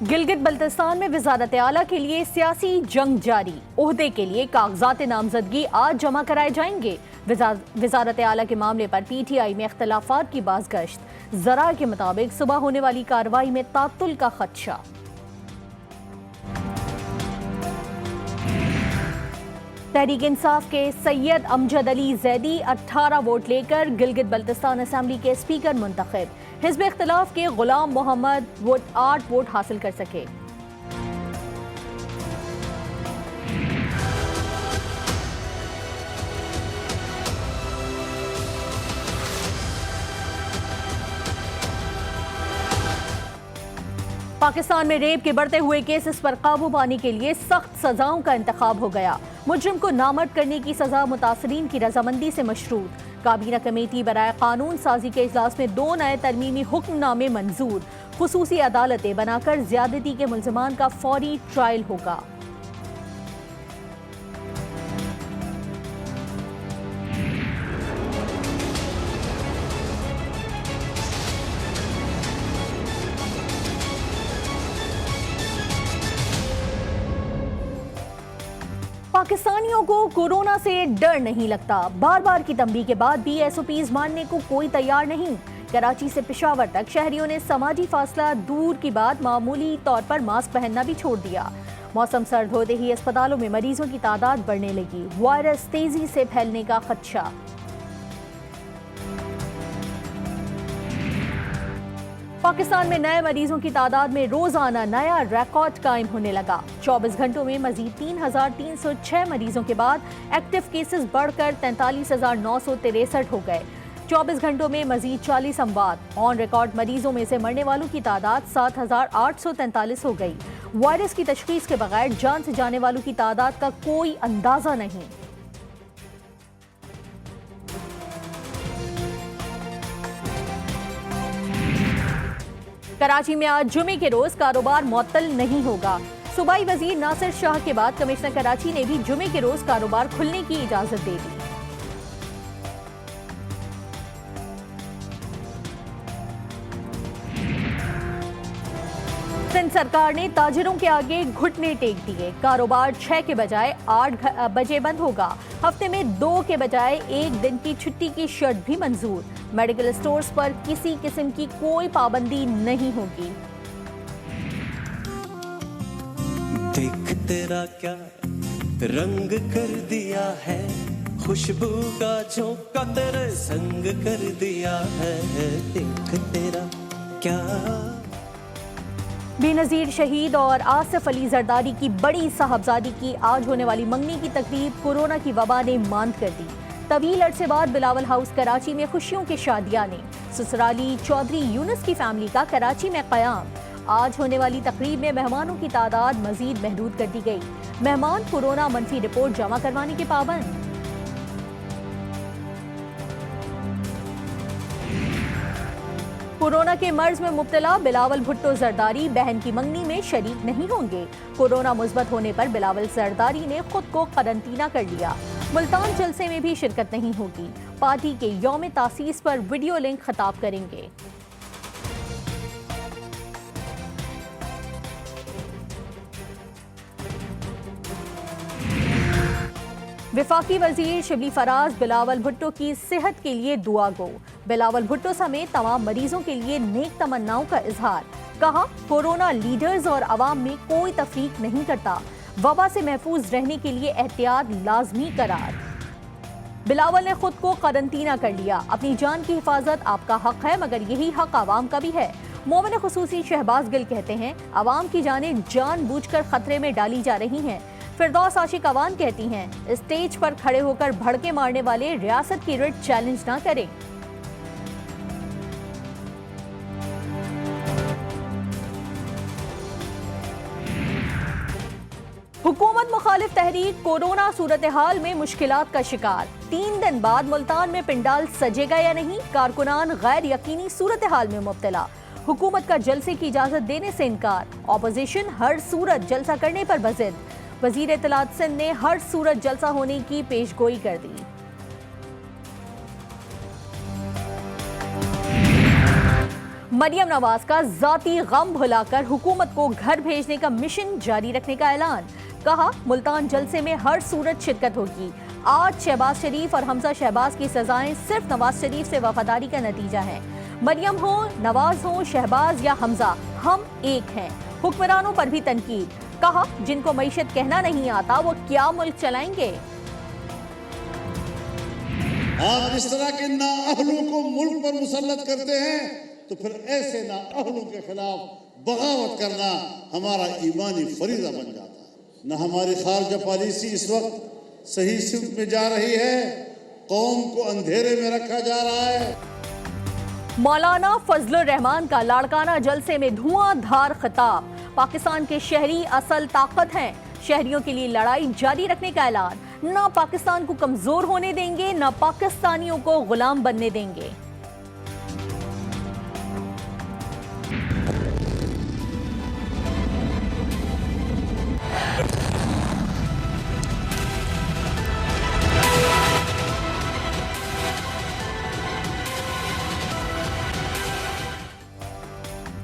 गिलगित बल्तिस्तान में वजारत आला के लिए सियासी जंग जारी। ओहदे के लिए कागजात नामजदगी आज जमा कराए जाएंगे। वजारत आला के मामले पर PTI में इख्तलाफात की बाज़गश्त। जरा के मुताबिक सुबह होने वाली कार्रवाई में तातुल का खदशा। तहरीक इंसाफ के सैयद अमजद अली जैदी 18 वोट लेकर गिलगित बल्तिस्तान असेंबली के स्पीकर मुंतखब। हिज़्ब इख्तिलाफ के गुलाम मोहम्मद 8 वोट हासिल कर सके। पाकिस्तान में रेप के बढ़ते हुए केसेस पर काबू पाने के लिए सख्त सजाओं का इंतखाब हो गया। मुजरिम को नामर्द करने की सजा मुतासरीन की रजामंदी से मशरूत। काबीना कमेटी बराए कानून साजी के इजलास में 2 नए तरमीमी हुक्मनामे मंजूर। खुसूसी अदालतें बनाकर ज्यादती के मुल्जिमान का फौरी ट्रायल होगा। पाकिस्तानियों को कोरोना से डर नहीं लगता। बार बार की तंबीह के बाद भी SOPs मानने को कोई तैयार नहीं। कराची से पेशावर तक शहरियों ने समाजी फासला दूर की बात मामूली तौर पर मास्क पहनना भी छोड़ दिया। मौसम सर्द होते ही अस्पतालों में मरीजों की तादाद बढ़ने लगी। वायरस तेजी से फैलने का खदशा। पाकिस्तान में नए मरीजों की तादाद में रोजाना नया रिकॉर्ड कायम होने लगा। 24 घंटों में मजीद 3,306 मरीजों के बाद एक्टिव केसेस बढ़कर 43,963 हो गए। 24 घंटों में मजीद 40 अमवात। ऑन रिकॉर्ड मरीजों में से मरने वालों की तादाद 7,843 हो गई। वायरस की तशखीस के बगैर जान से जाने वालों की तादाद का कोई अंदाजा नहीं। कराची में आज जुमे के रोज कारोबार मुअत्तल नहीं होगा। सूबाई वजीर नासिर शाह के बाद कमिश्नर कराची ने भी जुमे के रोज कारोबार खुलने की इजाजत दे दी। सिंध सरकार ने ताजिरों के आगे घुटने टेक दिए। कारोबार 6 के बजाय 8 बजे बंद होगा। हफ्ते में 2 के बजाय 1 दिन की छुट्टी की शर्त भी मंजूर। मेडिकल स्टोर्स पर किसी किस्म की कोई पाबंदी नहीं होगी। देख तेरा क्या रंग कर दिया है, खुशबू का झोंका तेरे संग कर दिया है। देख तेरा क्या। बेनजीर शहीद और आसिफ अली जरदारी की बड़ी साहबजादी की आज होने वाली मंगनी की तकरीब कोरोना की वबा ने मांद कर दी। तवील अरसे बाद बिलावल हाउस कराची में खुशियों के शादियाने। ससुराली चौधरी यूनुस की फैमिली का कराची में क़याम। आज होने वाली तकरीब में मेहमानों की तादाद मजीद महदूद कर दी गई। मेहमान कोरोना मनफी रिपोर्ट जमा करवाने के पाबंद। कोरोना के मर्ज में मुब्तला बिलावल भुट्टो जरदारी बहन की मंगनी में शरीक नहीं होंगे। कोरोना मुस्बत होने पर बिलावल जरदारी ने खुद को करंटीना कर लिया। मुल्तान जलसे में भी शिरकत नहीं होगी। पार्टी के यौम तासीस पर वीडियो लिंक खिताब करेंगे। वफाकी वजीर शिबली फराज बिलावल भुट्टो की सेहत के लिए दुआ गो। बिलावल भुट्टो समेत तमाम मरीजों के लिए नेक तमन्नाओं का इजहार। कहा, कोरोना लीडर्स और अवाम में कोई तफरीक नहीं करता। वबा से महफूज रहने के लिए एहतियात लाजमी करार। बिलावल ने खुद को करंटीना कर लिया। अपनी जान की हिफाजत आपका हक है, मगर यही हक आवाम का भी है। मोमिन खुसूसी शहबाज गिल कहते हैं, अवाम की जानें जानबूझकर खतरे में डाली जा रही हैं। फिरदौस आशिक अवान कहती हैं, स्टेज पर खड़े होकर भड़के मारने वाले रियासत की रिट चैलेंज ना करें। हुकूमत मुखालिफ तहरीक कोरोना सूरत हाल में मुश्किलात का शिकार। 3 दिन बाद मुल्तान में पिंडाल सजेगा या नहीं, कारकुनान गैर यकीनी सूरत हाल में मुब्तला। हुकूमत का जलसे की इजाजत देने से इनकार। ऑपोजिशन हर सूरत जलसा करने पर बजिद। वजीर इत्तलात सिंध ने हर सूरत जलसा होने की पेशगोई कर दी। मरियम नवाज का जाती गम भुलाकर हुकूमत को घर भेजने का मिशन जारी रखने का ऐलान। कहा, मुल्तान जलसे में हर सूरत शिरकत होगी। आज शहबाज शरीफ और हमजा शहबाज की सजाएं सिर्फ नवाज शरीफ से वफादारी का नतीजा है। मरियम हो, नवाज हो, शहबाज या हमजा, हम एक हैं। हुक्मरानों पर भी तनकीद। कहा, जिनको मईशत कहना नहीं आता वो क्या मुल्क चलाएंगे। आप इस तरह के नाअहलों को मुल्क पर मुसल्लत करते हैं तो फिर ऐसे नाअहलों के खिलाफ बगावत करना हमारा ईमानी फरीज़ा बन जाता है। न हमारी खारजा पॉलिसी इस वक्त सही सिमत में जा रही है, कौम को अंधेरे में रखा जा रहा है। मौलाना फजलुर रहमान का लाड़काना जलसे में धुआंधार खिताब। पाकिस्तान के शहरी असल ताकत हैं। शहरियों के लिए लड़ाई जारी रखने का ऐलान। ना पाकिस्तान को कमजोर होने देंगे, ना पाकिस्तानियों को गुलाम बनने देंगे।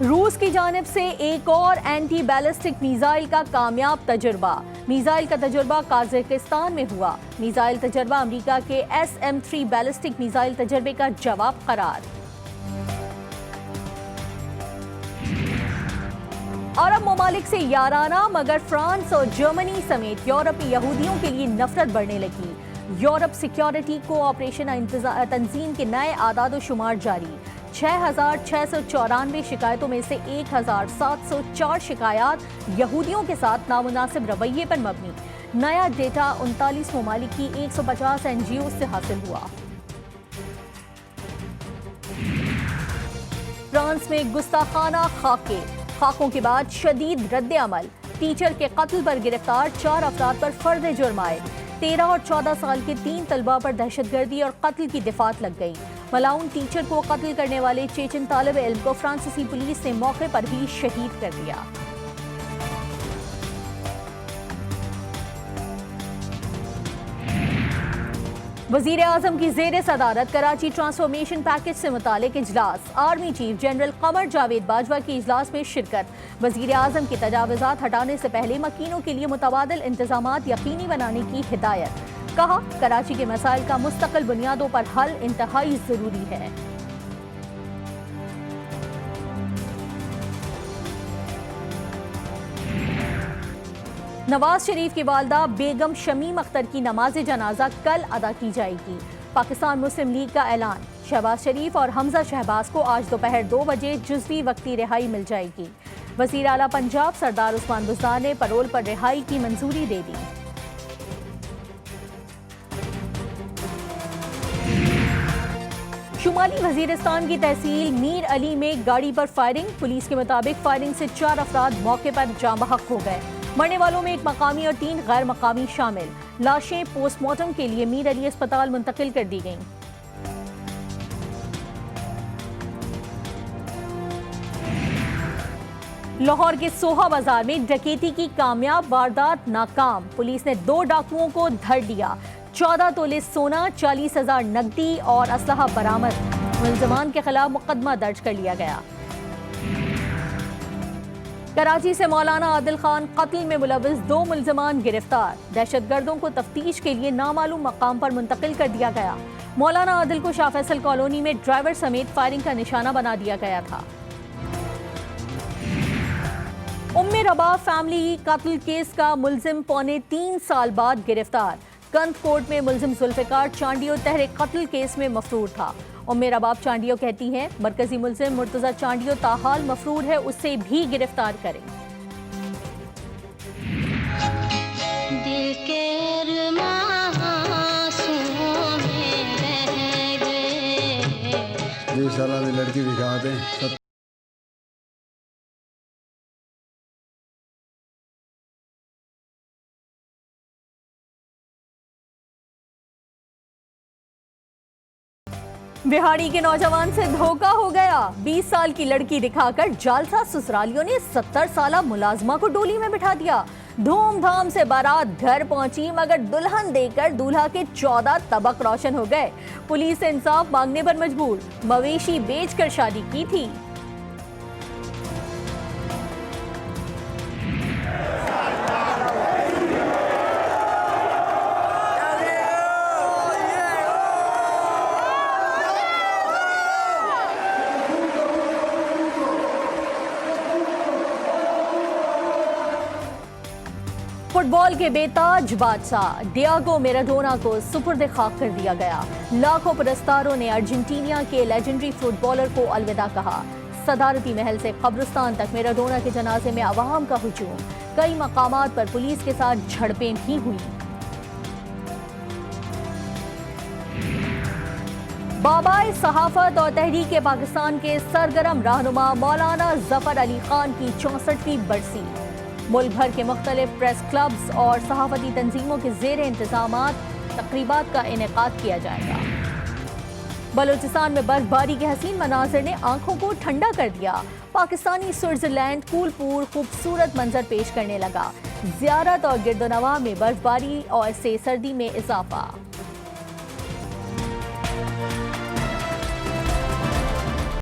रूस की जानिब से एक और एंटी बैलिस्टिक मिसाइल का कामयाब तजुर्बा। मिसाइल का तजुर्बा काज़ाकिस्तान में हुआ। मिसाइल तजुर्बा अमेरिका के SM-3 बैलिस्टिक मिसाइल तजुर्बे का जवाब करार। अरब ममालिक से याराना, मगर फ्रांस और जर्मनी समेत यूरोपीय यहूदियों के लिए नफरत बढ़ने लगी। यूरोप सिक्योरिटी कोऑपरेशन तंजीम के नए आदाद शुमार जारी। 6,694 शिकायतों में से 1,704 शिकायत यहूदियों के साथ नामुनासिब रवैये पर मबनी। नया डेटा 39 ममालिक की 150 NGO से हासिल हुआ। फ्रांस में गुस्ताखाना खाकों के बाद शदीद रद्द अमल। टीचर के कत्ल पर गिरफ्तार 4 अफराद पर फर्द जुर्म आए। 13 और 14 साल के 3 तलबा पर दहशतगर्दी और कत्ल की दिफात लग गई। मलाउन टीचर को कत्ल करने वाले चेचन तालिब इल्म को फ्रांसीसी पुलिस ने मौके पर ही शहीद कर दिया। वजीर आजम की जेर सदारत कराची ट्रांसफॉर्मेशन पैकेज से मुतालिक इजलास। Army chief general Qamar Javed Bajwa की इजलास में शिरकत। वजीर आजम की तजावुजात हटाने से पहले मकीनों के लिए मुतबादिल इंतजामात यकीनी बनाने की हिदायत। कहा, कराची के मसाइल का मुस्तकिल बुनियादों पर हल इंतहाई जरूरी है। नवाज शरीफ की वालदा बेगम शमीम अख्तर की नमाज जनाजा कल अदा की जाएगी। पाकिस्तान मुस्लिम लीग का ऐलान। शहबाज शरीफ और हमजा शहबाज को आज दोपहर 2 बजे जुज़वी वक्ती रिहाई मिल जाएगी। वज़ीर आला पंजाब सरदार उस्मान बुज़दार ने परोल पर रिहाई की मंजूरी दे दी। शुमाली वजीरिस्तान की तहसील मीर अली में गाड़ी पर फायरिंग। पुलिस के मुताबिक फायरिंग से 4 अफराद मौके पर जाँ बहक हो गए। मरने वालों में 1 मकामी और 3 गैर मकामी शामिल। लाशें पोस्टमार्टम के लिए मीर अली अस्पताल मुंतकिल कर दी गईं। लाहौर के सोहा बाजार में डकैती की कामयाब वारदात नाकाम। पुलिस ने 2 डाकुओं को धर लिया। 14 तोले सोना, 40,000 नकदी और असलहा बरामद। मुलजमान के खिलाफ मुकदमा दर्ज कर लिया गया। कराची से मौलाना आदिल खान कत्ल में मुलविस 2 मुलजमान गिरफ्तार। दहशतगर्दों को तफ्तीश के लिए नामालूम मकाम पर मुंतकिल कर दिया गया। मौलाना आदिल को शाह फैसल कॉलोनी में ड्राइवर समेत फायरिंग का निशाना बना दिया गया था। उम्मे रबा फैमिली कत्ल केस का मुलजिम 3.25 साल बाद गिरफ्तार। कंद कोर्ट में मुलजिम जुल्फिकार चांडियो तहरीक कत्ल केस में मफरूर था। उम्मे रबाब चांडियो कहती हैं, मरकजी मुलजिम मुर्तजा चांडियो ताहाल मफरूर है, उससे भी गिरफ्तार करें। दिल के लड़की दिखा दें। बिहाड़ी के नौजवान से धोखा हो गया। 20 साल की लड़की दिखाकर जालसा ससुरालियों ने 70 साला मुलाजमा को डोली में बिठा दिया। धूमधाम से बारात घर पहुंची, मगर दुल्हन देकर दूल्हा के 14 तबक रोशन हो गए। पुलिस से इंसाफ मांगने पर मजबूर। मवेशी बेचकर शादी की थी। फुटबॉल के बेताज बादशाह डियागो मैराडोना को सुपुर्द खाक कर दिया गया। लाखों पुरस्कारों ने अर्जेंटीना के लेजेंडरी फुटबॉलर को अलविदा कहा। सदारती महल से कब्रिस्तान तक मैराडोना के जनाजे में अवाम का हुजूम। कई मकामात पर पुलिस के साथ झड़पें भी हुई। बाबाए सहाफत और तहरीक पाकिस्तान के सरगर्म रहनुमा मौलाना जफर अली खान की 64वीं बरसी। मुल्क भर के मुख्तलिफ प्रेस क्लब्स और सहाफती तंजीमों के जेर इंतजामात तकरीबात का इनेकाद किया जाएगा। बलूचिस्तान में बर्फबारी के हसीन मनाजिर ने आंखों को ठंडा कर दिया। पाकिस्तानी स्विट्जरलैंड कूलपुर खूबसूरत मंजर पेश करने लगा। ज़ियारत और गिरदोनवा में बर्फबारी और से सर्दी में इजाफा।